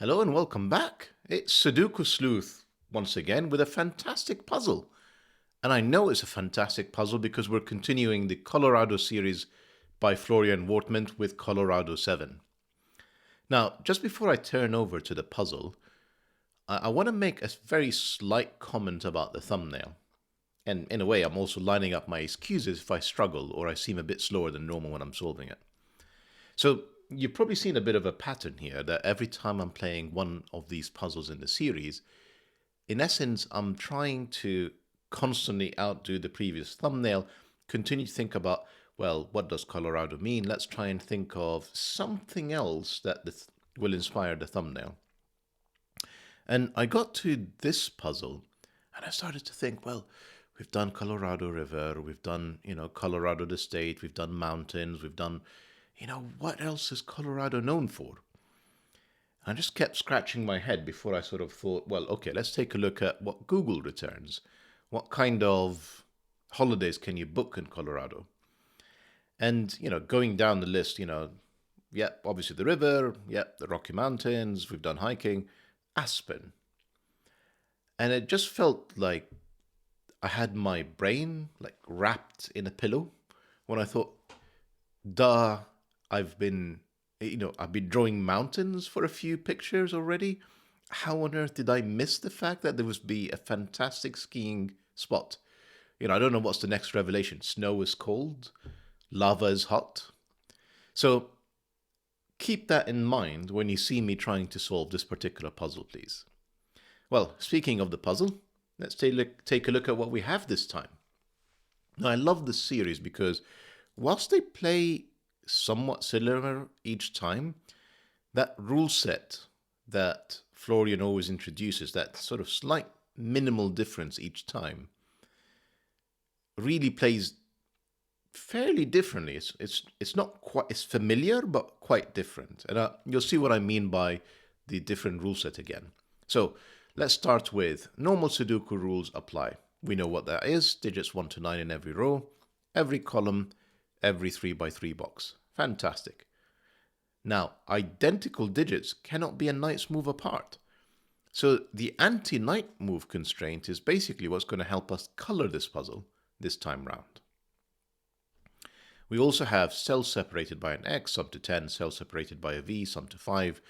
Hello and welcome back. It's Sudoku Sleuth once again with a fantastic puzzle. And I know it's a fantastic puzzle because we're continuing the Colorado series by Florian Wortmann with Colorado 7. Now, just before I turn over to the puzzle, I want to make a very slight comment about the thumbnail. And in a way, I'm also lining up my excuses if I struggle or I seem a bit slower than normal when I'm solving it. So, you've probably seen a bit of a pattern here that every time I'm playing one of these puzzles in the series, in essence, I'm trying to constantly outdo the previous thumbnail, continue to think about, well, what does Colorado mean? Let's try and think of something else that will inspire the thumbnail. And I got to this puzzle and I started to think, well, we've done Colorado River, we've done, Colorado the state, we've done mountains, we've done, what else is Colorado known for? I just kept scratching my head before I sort of thought, well, okay, let's take a look at what Google returns. What kind of holidays can you book in Colorado? And, going down the list, obviously the river, the Rocky Mountains, we've done hiking, Aspen. And it just felt like I had my brain like wrapped in a pillow when I thought, duh, I've been drawing mountains for a few pictures already. How on earth did I miss the fact that there would be a fantastic skiing spot? I don't know what's the next revelation. Snow is cold, lava is hot. So keep that in mind when you see me trying to solve this particular puzzle, please. Well, speaking of the puzzle, let's take a look at what we have this time. Now, I love this series because whilst they play somewhat similar each time, that rule set that Florian always introduces, that sort of slight minimal difference each time, really plays fairly differently. It's not quite, it's familiar, but quite different. And you'll see what I mean by the different rule set again. So let's start with normal Sudoku rules apply. We know what that is, digits 1 to 9 in every row, every column, every 3x3 box. Fantastic. Now, identical digits cannot be a knight's move apart. So the anti-knight move constraint is basically what's going to help us color this puzzle this time round. We also have cells separated by an X, sum to 10, cells separated by a V, sum to 5.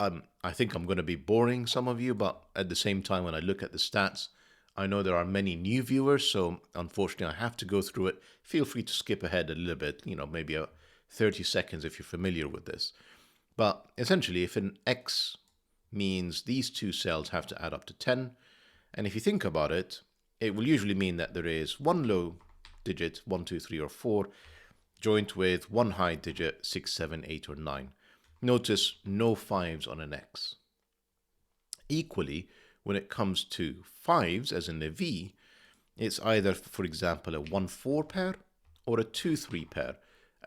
I think I'm going to be boring some of you, but at the same time, when I look at the stats, I know there are many new viewers, so unfortunately I have to go through it. Feel free to skip ahead a little bit, maybe 30 seconds if you're familiar with this. But essentially, if an X means these two cells have to add up to 10, and if you think about it, it will usually mean that there is one low digit, 1, 2, 3, or 4, joined with one high digit, 6, 7, 8, or 9. Notice no 5s on an X. Equally, when it comes to 5s, as in a V, it's either, for example, a 1-4 pair or a 2-3 pair.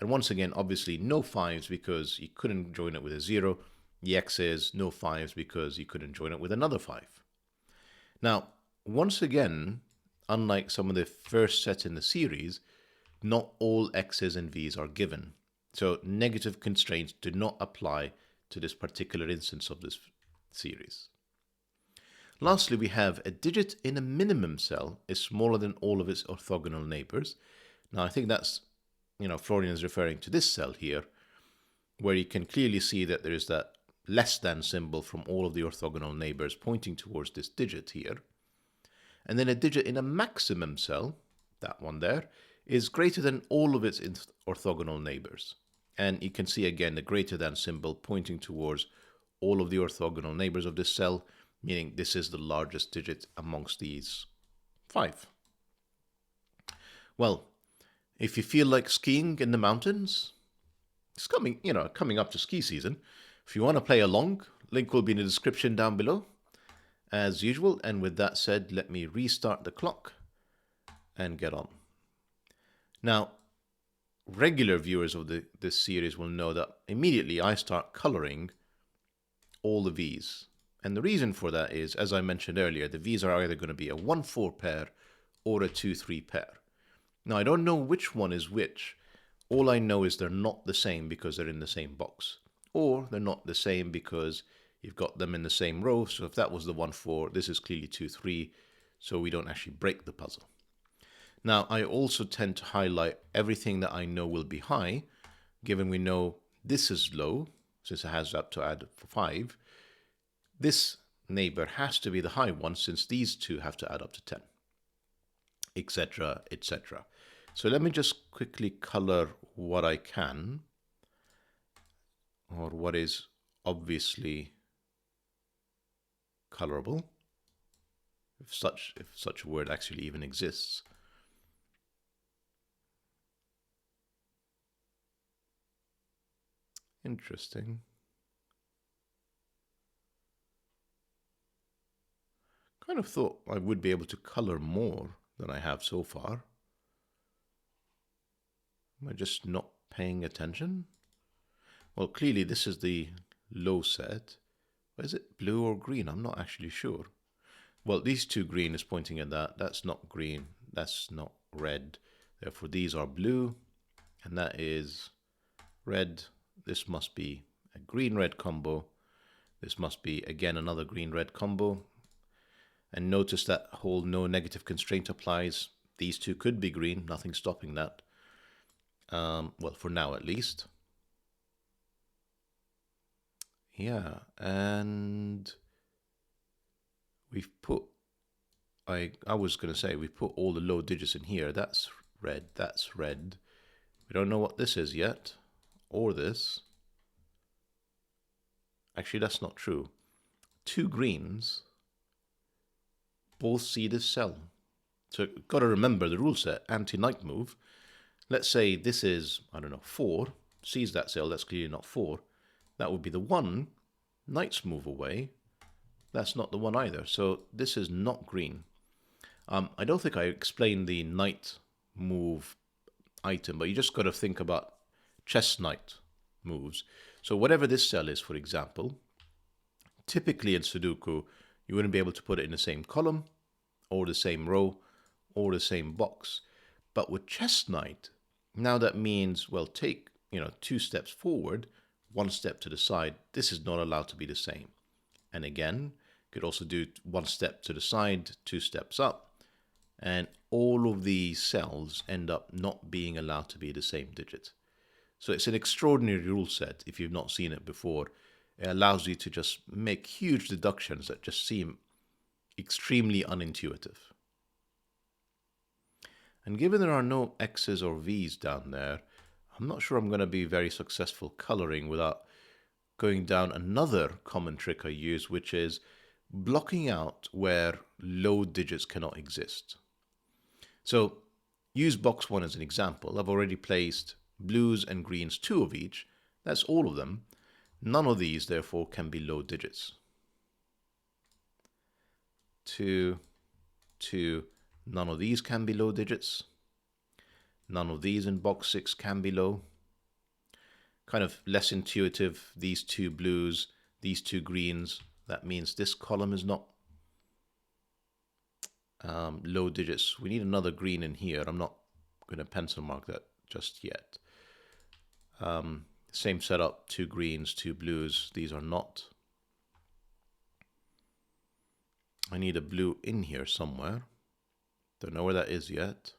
And once again, obviously, no 5s because you couldn't join it with a 0. The X is no 5s because you couldn't join it with another 5. Now, once again, unlike some of the first set in the series, not all X's and V's are given. So negative constraints do not apply to this particular instance of this series. Lastly, we have a digit in a minimum cell is smaller than all of its orthogonal neighbours. Now, I think that's, Florian is referring to this cell here, where you can clearly see that there is that less than symbol from all of the orthogonal neighbours pointing towards this digit here. And then a digit in a maximum cell, that one there, is greater than all of its orthogonal neighbours. And you can see again the greater than symbol pointing towards all of the orthogonal neighbours of this cell, meaning this is the largest digit amongst these 5. Well, if you feel like skiing in the mountains, it's coming up to ski season. If you want to play along, link will be in the description down below, as usual. And with that said, let me restart the clock and get on. Now, regular viewers of this series will know that immediately I start coloring all the V's. And the reason for that is, as I mentioned earlier, the V's are either going to be a 1-4 pair or a 2-3 pair. Now, I don't know which one is which. All I know is they're not the same because they're in the same box. or they're not the same because you've got them in the same row. So if that was the 1, 4, this is clearly 2, 3, so we don't actually break the puzzle. Now, I also tend to highlight everything that I know will be high, given we know this is low, since it has up to add 5. This neighbor has to be the high one, since these two have to add up to 10, etc., etc. So let me just quickly color what I can, or what is obviously colorable, if such a word actually even exists. Interesting. Kind of thought I would be able to color more than I have so far. Am I just not paying attention? Well, clearly this is the low set. Is it blue or green? I'm not actually sure. Well, these two green is pointing at that. That's not green. That's not red. Therefore, these are blue, and that is red. This must be a green-red combo. This must be, again, another green-red combo. And notice that whole no negative constraint applies. These two could be green, nothing stopping that. Well, for now at least. Yeah, and we've put, I was going to say, we've put all the low digits in here. That's red, that's red. We don't know what this is yet, or this. Actually, that's not true. Two greens both see this cell. So got to remember the rule set, anti-knight move. Let's say this is, I don't know, 4, sees that cell, that's clearly not 4. That would be the 1, knights move away. That's not the 1 either, so this is not green. I don't think I explained the knight move item, but you just got to think about chess knight moves. So whatever this cell is, for example, typically in Sudoku, you wouldn't be able to put it in the same column, or the same row, or the same box. But with chess knight, now that means, well, take 2 steps forward, 1 step to the side. This is not allowed to be the same. And again, you could also do 1 step to the side, 2 steps up, and all of these cells end up not being allowed to be the same digit. So it's an extraordinary rule set if you've not seen it before. It allows you to just make huge deductions that just seem extremely unintuitive. And given there are no X's or V's down there, I'm not sure I'm going to be very successful coloring without going down another common trick I use, which is blocking out where low digits cannot exist. So use box 1 as an example. I've already placed blues and greens, 2 of each. That's all of them. None of these, therefore, can be low digits. 2, 2, none of these can be low digits. None of these in box 6 can be low. Kind of less intuitive, these 2 blues, these 2 greens. That means this column is not low digits. We need another green in here. I'm not going to pencil mark that just yet. Same setup, 2 greens, 2 blues. These are not. I need a blue in here somewhere. Don't know where that is yet.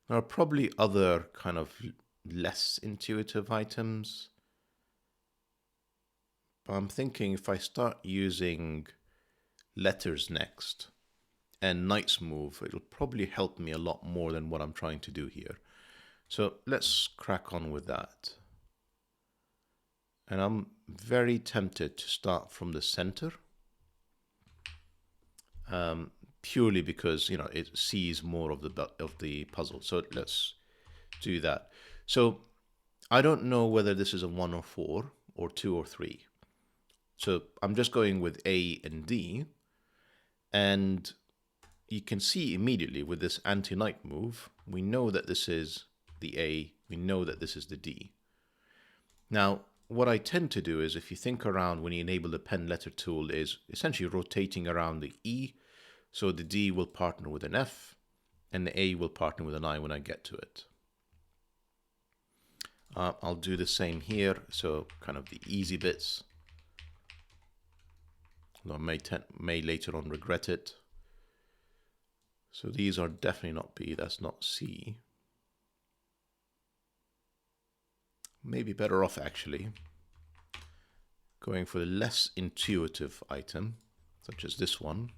There are probably other kind of less intuitive items. But I'm thinking if I start using letters next and knights move, it'll probably help me a lot more than what I'm trying to do here. So let's crack on with that. And I'm very tempted to start from the center. Purely because it sees more of the puzzle. So let's do that. So I don't know whether this is a 1 or 4 or 2 or 3. So I'm just going with A and D, and you can see immediately with this anti-knight move, we know that this is the A, we know that this is the D. Now, what I tend to do is, if you think around when you enable the pen letter tool, is essentially rotating around the E. So the D will partner with an F, and the A will partner with an I when I get to it. I'll do the same here, so kind of the easy bits. I may later on regret it. So these are definitely not B, that's not C. Maybe better off actually going for the less intuitive item, such as this one.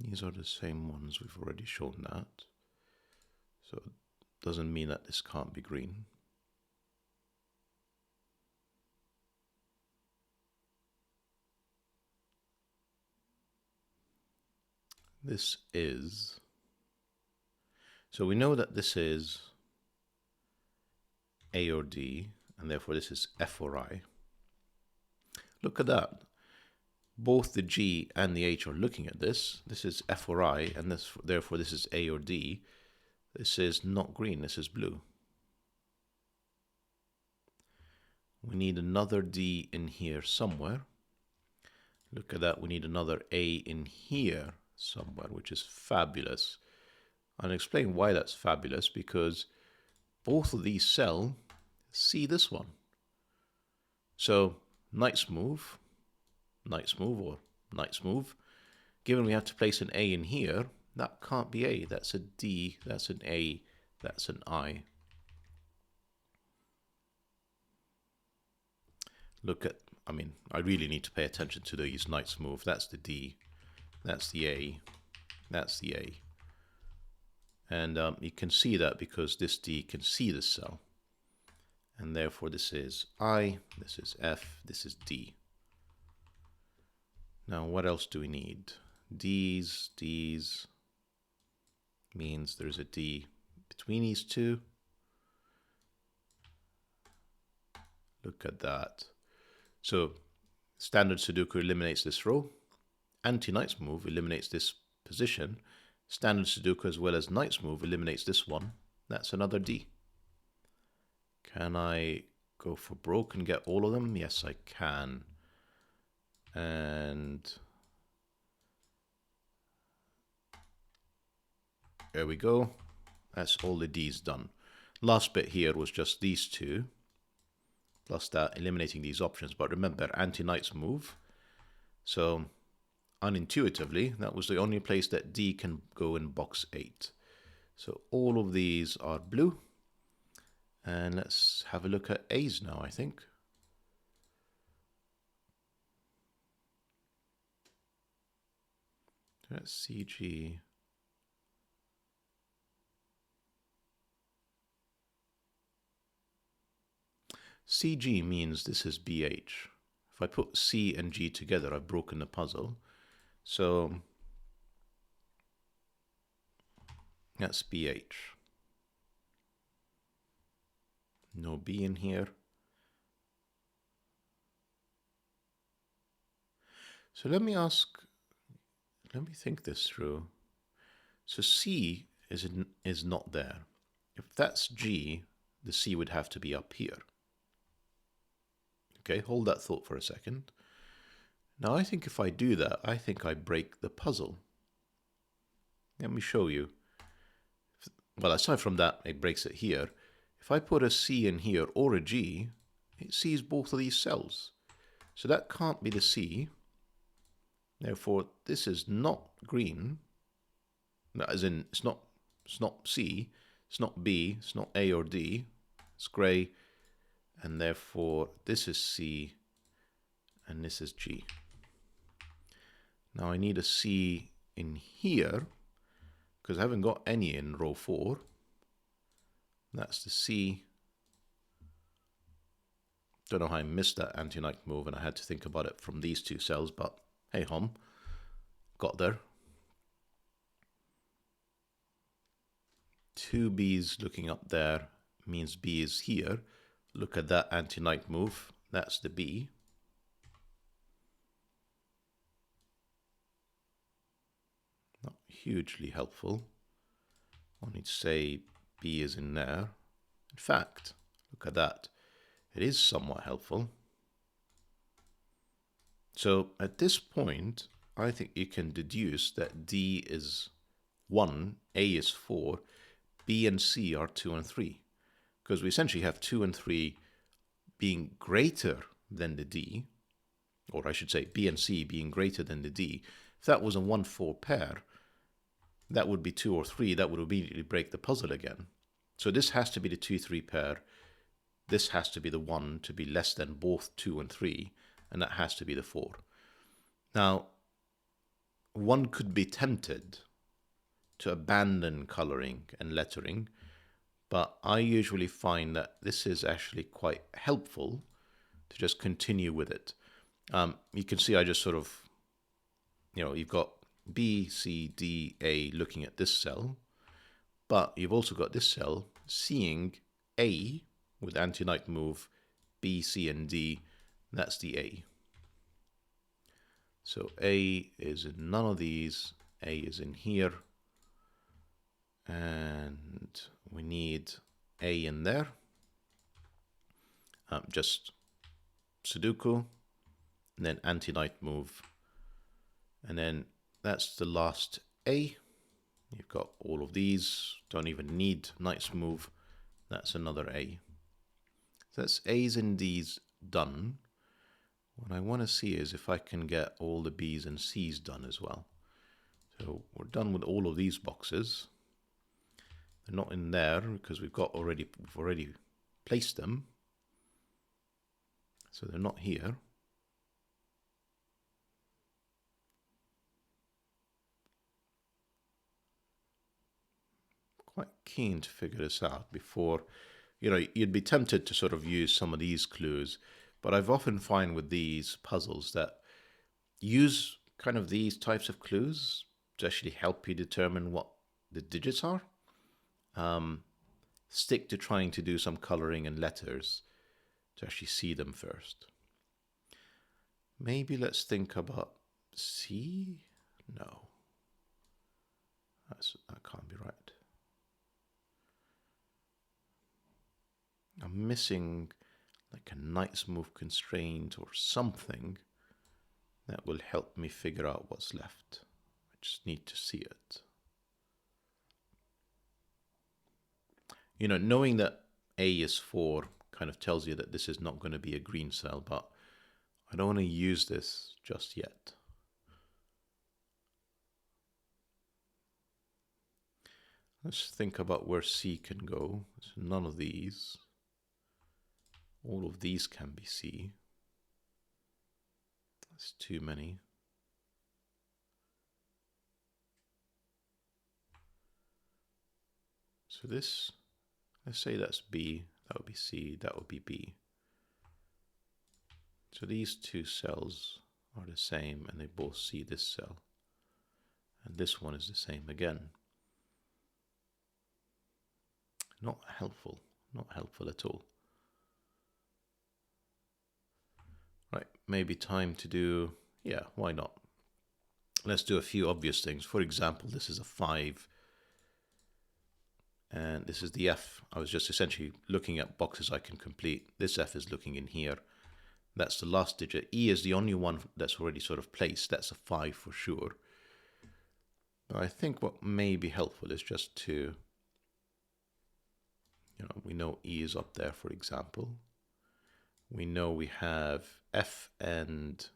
These are the same ones, we've already shown that. So it doesn't mean that this can't be green. This is, so we know that this is A or D, and therefore this is F or I. Look at that. Both the G and the H are looking at this. This is F or I, and this, therefore this is A or D. This is not green, this is blue. We need another D in here somewhere. Look at that, we need another A in here somewhere, which is fabulous. I'll explain why that's fabulous, because both of these cell see this one. So nice move, or nice move. Given we have to place an A in here, that can't be A. That's a D, that's an A, that's an I. Look at, I mean, I really need to pay attention to these nice move. That's the D, that's the A, that's the A. And you can see that because this D can see this cell. And therefore this is I, this is F, this is D. Now what else do we need? D's means there's a D between these two. Look at that. So standard Sudoku eliminates this row. Anti-knight's move eliminates this position. Standard Sudoku as well as knight's move eliminates this one. That's another D. Can I go for broke and get all of them? Yes, I can. And there we go. That's all the D's done. Last bit here was just these two, plus that, eliminating these options. But remember, anti-knight's move. So unintuitively, that was the only place that D can go in box 8. So all of these are blue. And let's have a look at A's now, I think. That's CG. CG means this is BH. If I put C and G together, I've broken the puzzle. So that's BH. No B in here. So let me think this through. So C is not there. If that's G, the C would have to be up here. Okay, hold that thought for a second. Now I think if I do that, I think I break the puzzle. Let me show you. Well, aside from that, it breaks it here. If I put a C in here or a G, it sees both of these cells. So that can't be the C. Therefore, this is not green. As in, it's not C, it's not B, it's not A or D. It's grey. And therefore, this is C, and this is G. Now I need a C in here, because I haven't got any in row 4. That's the C. Don't know how I missed that anti-knight move, and I had to think about it from these two cells, but hey hum, got there. 2 B's looking up there means B is here. look at that anti-knight move. That's the B. Not hugely helpful. I need to say B is in there. In fact, look at that. It is somewhat helpful. So at this point, I think you can deduce that D is 1, A is 4, B and C are 2 and 3. Because we essentially have 2 and 3 being greater than the D, or I should say B and C being greater than the D. If that was a 1-4 pair, that would be 2 or 3. That would immediately break the puzzle again. So this has to be the 2-3 pair. This has to be the 1 to be less than both 2 and 3, and that has to be the 4. Now, one could be tempted to abandon coloring and lettering, but I usually find that this is actually quite helpful to just continue with it. You can see I just sort of, you've got B, C, D, A looking at this cell, but you've also got this cell seeing A with anti-knight move, B, C, and D. That's the A. So A is in none of these. A is in here. And we need A in there. Just Sudoku, and then anti-knight move. And then that's the last A. You've got all of these. Don't even need knight's move. That's another A. So that's A's and D's done. What I want to see is if I can get all the B's and C's done as well. So we're done with all of these boxes. They're not in there because we've already placed them. So they're not here. Quite keen to figure this out before, you'd be tempted to sort of use some of these clues, but I've often find with these puzzles that use kind of these types of clues to actually help you determine what the digits are. Stick to trying to do some coloring and letters to actually see them first. Maybe let's think about C? No. That can't be right. I'm missing like a knight's move constraint or something that will help me figure out what's left. I just need to see it. Knowing that A is 4 kind of tells you that this is not going to be a green cell, but I don't want to use this just yet. Let's think about where C can go. So none of these. All of these can be C. That's too many. So this, let's say that's B, that would be C, that would be B. So these two cells are the same and they both see this cell. And this one is the same again. Not helpful at all. Right, maybe time to do, yeah, why not? Let's do a few obvious things. For example, this is a 5. And this is the F. I was just essentially looking at boxes I can complete. This F is looking in here. That's the last digit. E is the only one that's already sort of placed. That's a 5 for sure. But I think what may be helpful is just to, we know E is up there, for example. We know we have F and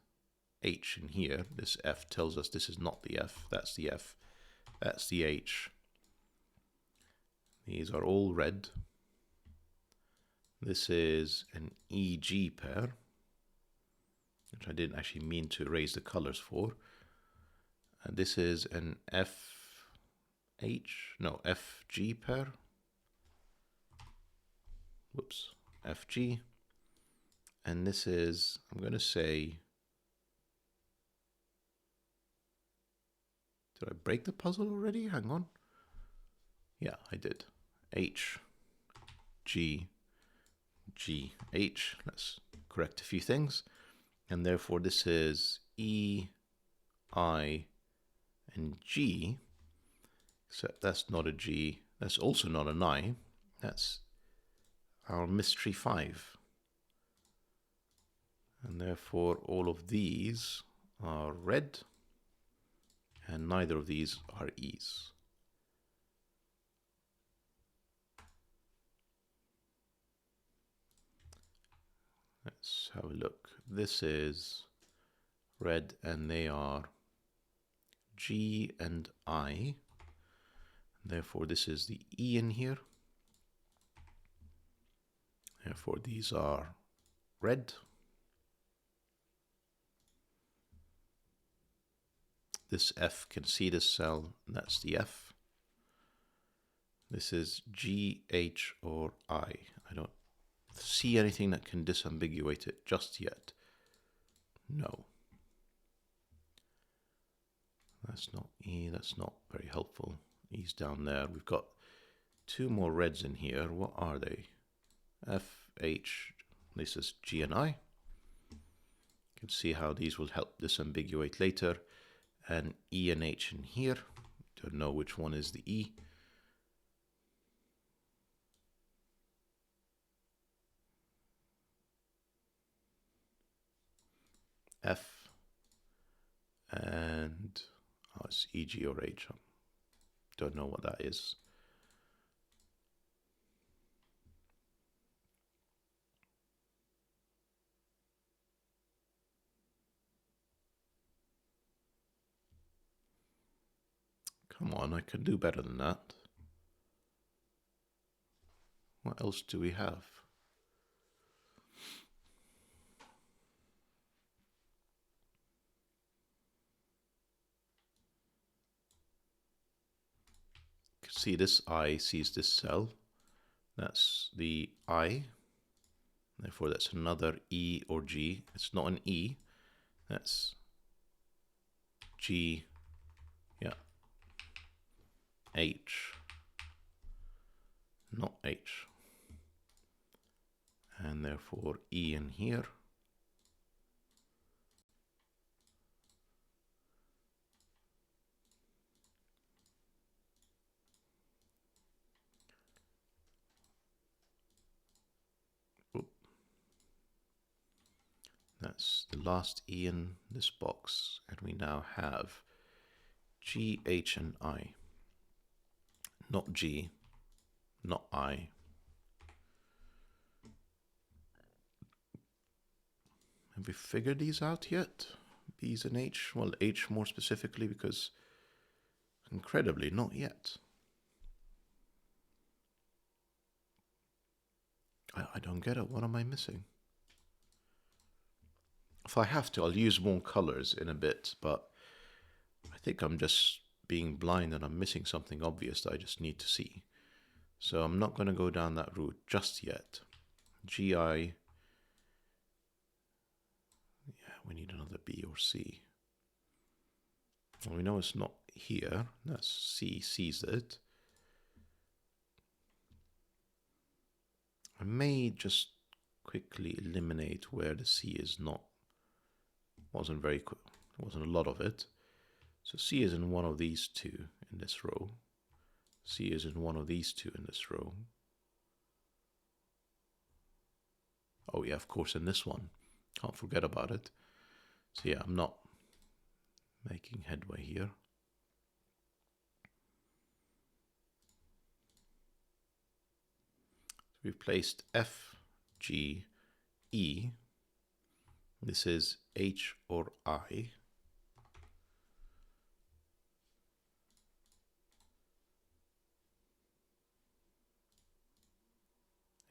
H in here. This F tells us this is not the F. That's the F. That's the H. These are all red. This is an EG pair, which I didn't actually mean to erase the colors for. And this is an FG pair. Whoops, FG. And this is, I'm going to say, did I break the puzzle already? Hang on. Yeah, I did. H, G, G, H. Let's correct a few things. And therefore this is E, I, and G, except that's not a G. That's also not an I. That's our mystery 5. And therefore all of these are red, and neither of these are E's. Let's have a look. This is red, and they are G and I. Therefore, this is the E in here. Therefore, these are red. This F can see this cell, and that's the F. This is G, H, or I. I don't see anything that can disambiguate it just yet. No. That's not E, that's not very helpful. E's down there. We've got 2 more reds in here. What are they? F, H, this is G and I. You can see how these will help disambiguate later. And E and H in here. Don't know which one is the E. F and it's E, G, or H. Don't know what that is. Come on, I can do better than that. What else do we have? You can see this I sees this cell. That's the I. Therefore, that's another E or G. It's not an E. That's G. Yeah. H. Not H. And therefore, E in here. That's the last E in this box, and we now have G, H, and I. Not G, not I. Have we figured these out yet? B's and H? Well, H more specifically, because incredibly, not yet. I don't get it. What am I missing? If I have to, I'll use more colors in a bit, but I think I'm just being blind and I'm missing something obvious that I just need to see. So I'm not going to go down that route just yet. GI. Yeah, we need another B or C. Well, we know it's not here. That's C sees it. I may just quickly eliminate where the C is not. Wasn't very quick. There wasn't a lot of it. So C is in one of these 2 in this row. C is in one of these 2 in this row. Oh yeah, of course, in this one. Can't forget about it. So yeah, I'm not making headway here. So we've placed F, G, E. This is H or I.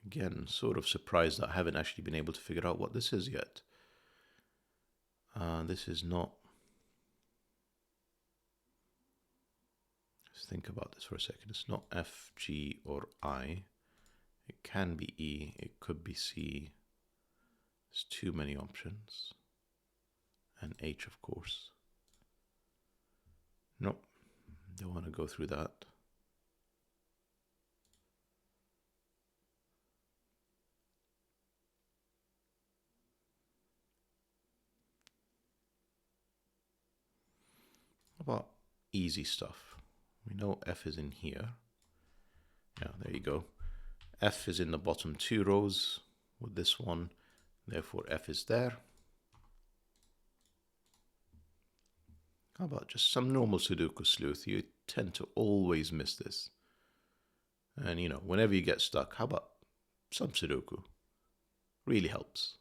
Again, sort of surprised that I haven't actually been able to figure out what this is yet. This is not. Let's think about this for a second. It's not F, G, or I. It can be E. It could be C. There's too many options. And H, of course. Nope. Don't want to go through that. about easy stuff? We know F is in here. Yeah, there you go. F is in the bottom 2 rows with this one. Therefore, F is there. How about just some normal Sudoku sleuth? You tend to always miss this. And, you know, whenever you get stuck, how about some Sudoku? Really helps.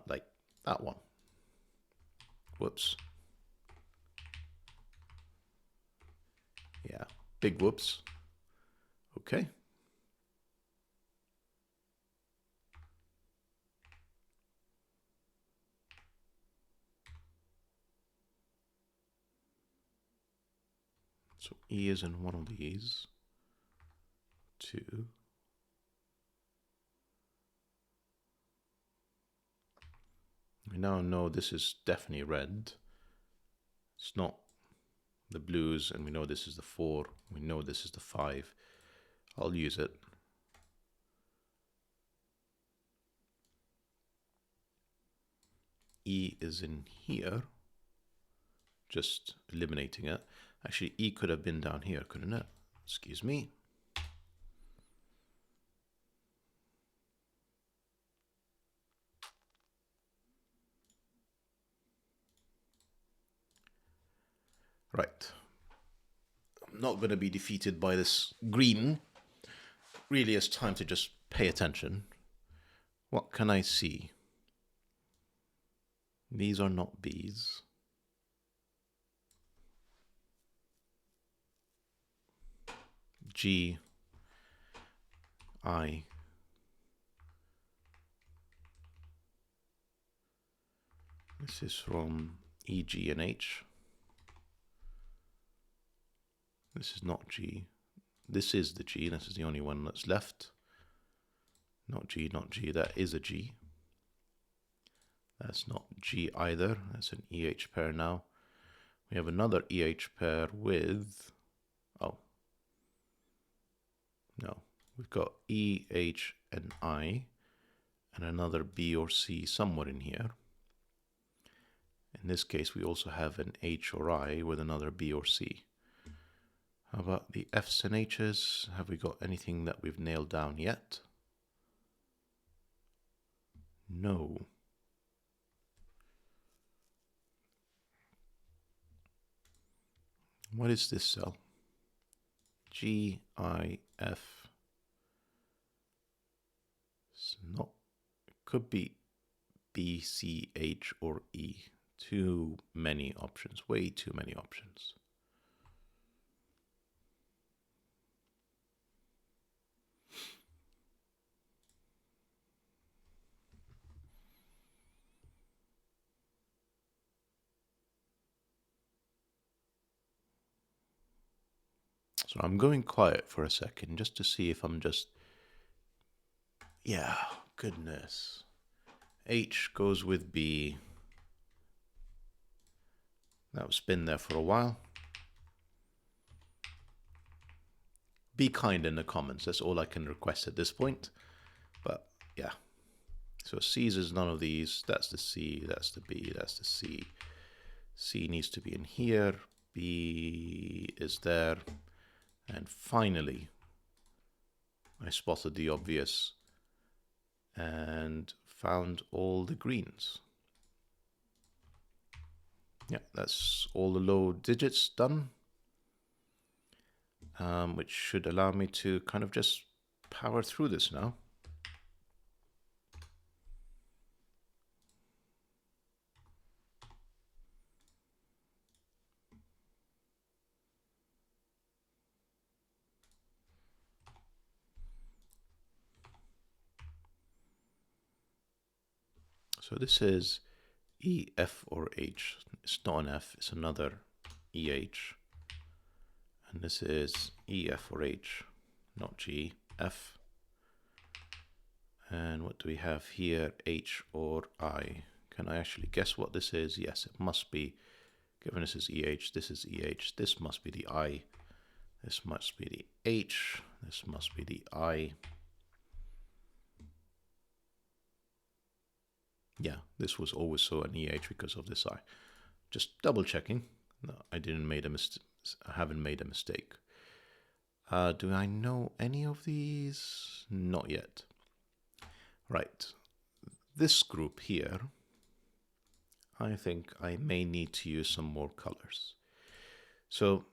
Like that one. Whoops. Yeah, big whoops. Okay. So E is in one of these. 2. We now know this is definitely red. It's not the blues, and we know this is the 4. We know this is the 5. I'll use it. E is in here. Just eliminating it. Actually, E could have been down here, couldn't it? Excuse me. Right. I'm not going to be defeated by this green. Really, it's time to just pay attention. What can I see? These are not B's. G, I. This is from E, G, and H. This is not G. This is the G. This is the only one that's left. Not G, not G. That is a G. That's not G either. That's an EH pair now. We have another EH pair with... Oh. No. We've got E, H, and I. And another B or C somewhere in here. In this case, we also have an H or I with another B or C. How about the F's and H's? Have we got anything that we've nailed down yet? No. What is this cell? G, I, F. It's not, it could be B, C, H, or E. Too many options, way too many options. So I'm going quiet for a second just to see if I'm just... Yeah, goodness. H goes with B. That's been there for a while. Be kind in the comments. That's all I can request at this point. But yeah. So C's is none of these. That's the C. That's the B. That's the C. C needs to be in here. B is there. And finally, I spotted the obvious and found all the greens. Yeah, that's all the low digits done, which should allow me to kind of just power through this now. So this is E, F, or H. It's not an F, it's another EH. And this is E, F, or H, not G, F. And what do we have here? H or I. Can I actually guess what this is? Yes, it must be. Given this is EH, this is EH. This must be the I. This must be the H. This must be the I. Yeah, this was also an EH because of this I. Just double checking. No, I didn't made a mistake. I haven't made a mistake. Do I know any of these? Not yet. Right. This group here, I think I may need to use some more colors. So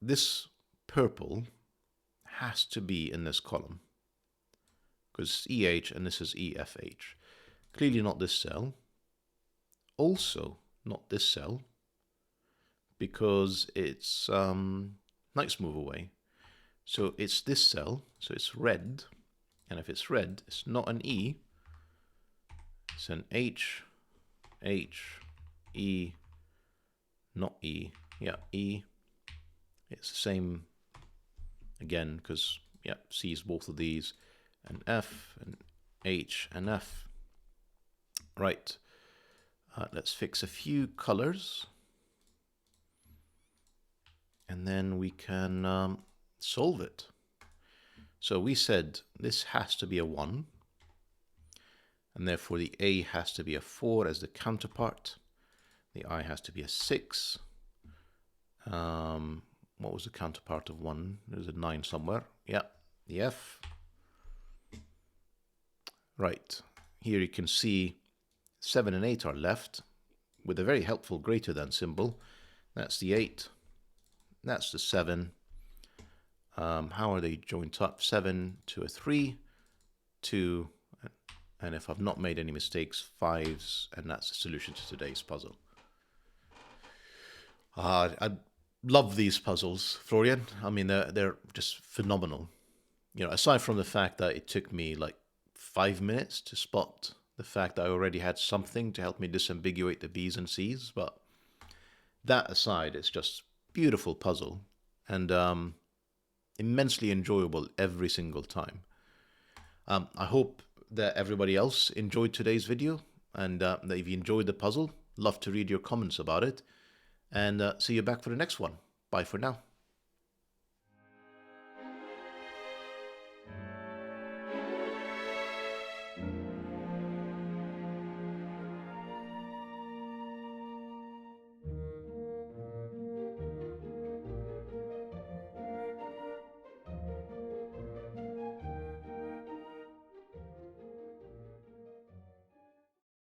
this purple has to be in this column because EH and this is EFH. Clearly not this cell. Also not this cell because it's nice move away. So it's this cell, so it's red. And if it's red, it's not an E, it's an H, E, not E, yeah, E. It's the same again because, yeah, C is both of these, and F, and H, and F. Right, let's fix a few colors, and then we can solve it. So we said this has to be a 1, and therefore the A has to be a 4 as the counterpart. The I has to be a 6. What was the counterpart of 1? There's a 9 somewhere. Yeah, the F. Right, here you can see 7 and 8 are left with a very helpful greater than symbol. That's the 8. That's the 7. How are they joined up? 7 to a 3, 2, and if I've not made any mistakes, 5s, and that's the solution to today's puzzle. I love these puzzles, Florian. I mean, they're just phenomenal. You know, aside from the fact that it took me like 5 minutes to spot the fact that I already had something to help me disambiguate the B's and C's, but that aside, it's just beautiful puzzle and immensely enjoyable every single time. I hope that everybody else enjoyed today's video, and that if you enjoyed the puzzle, love to read your comments about it, and see you back for the next one. Bye for now.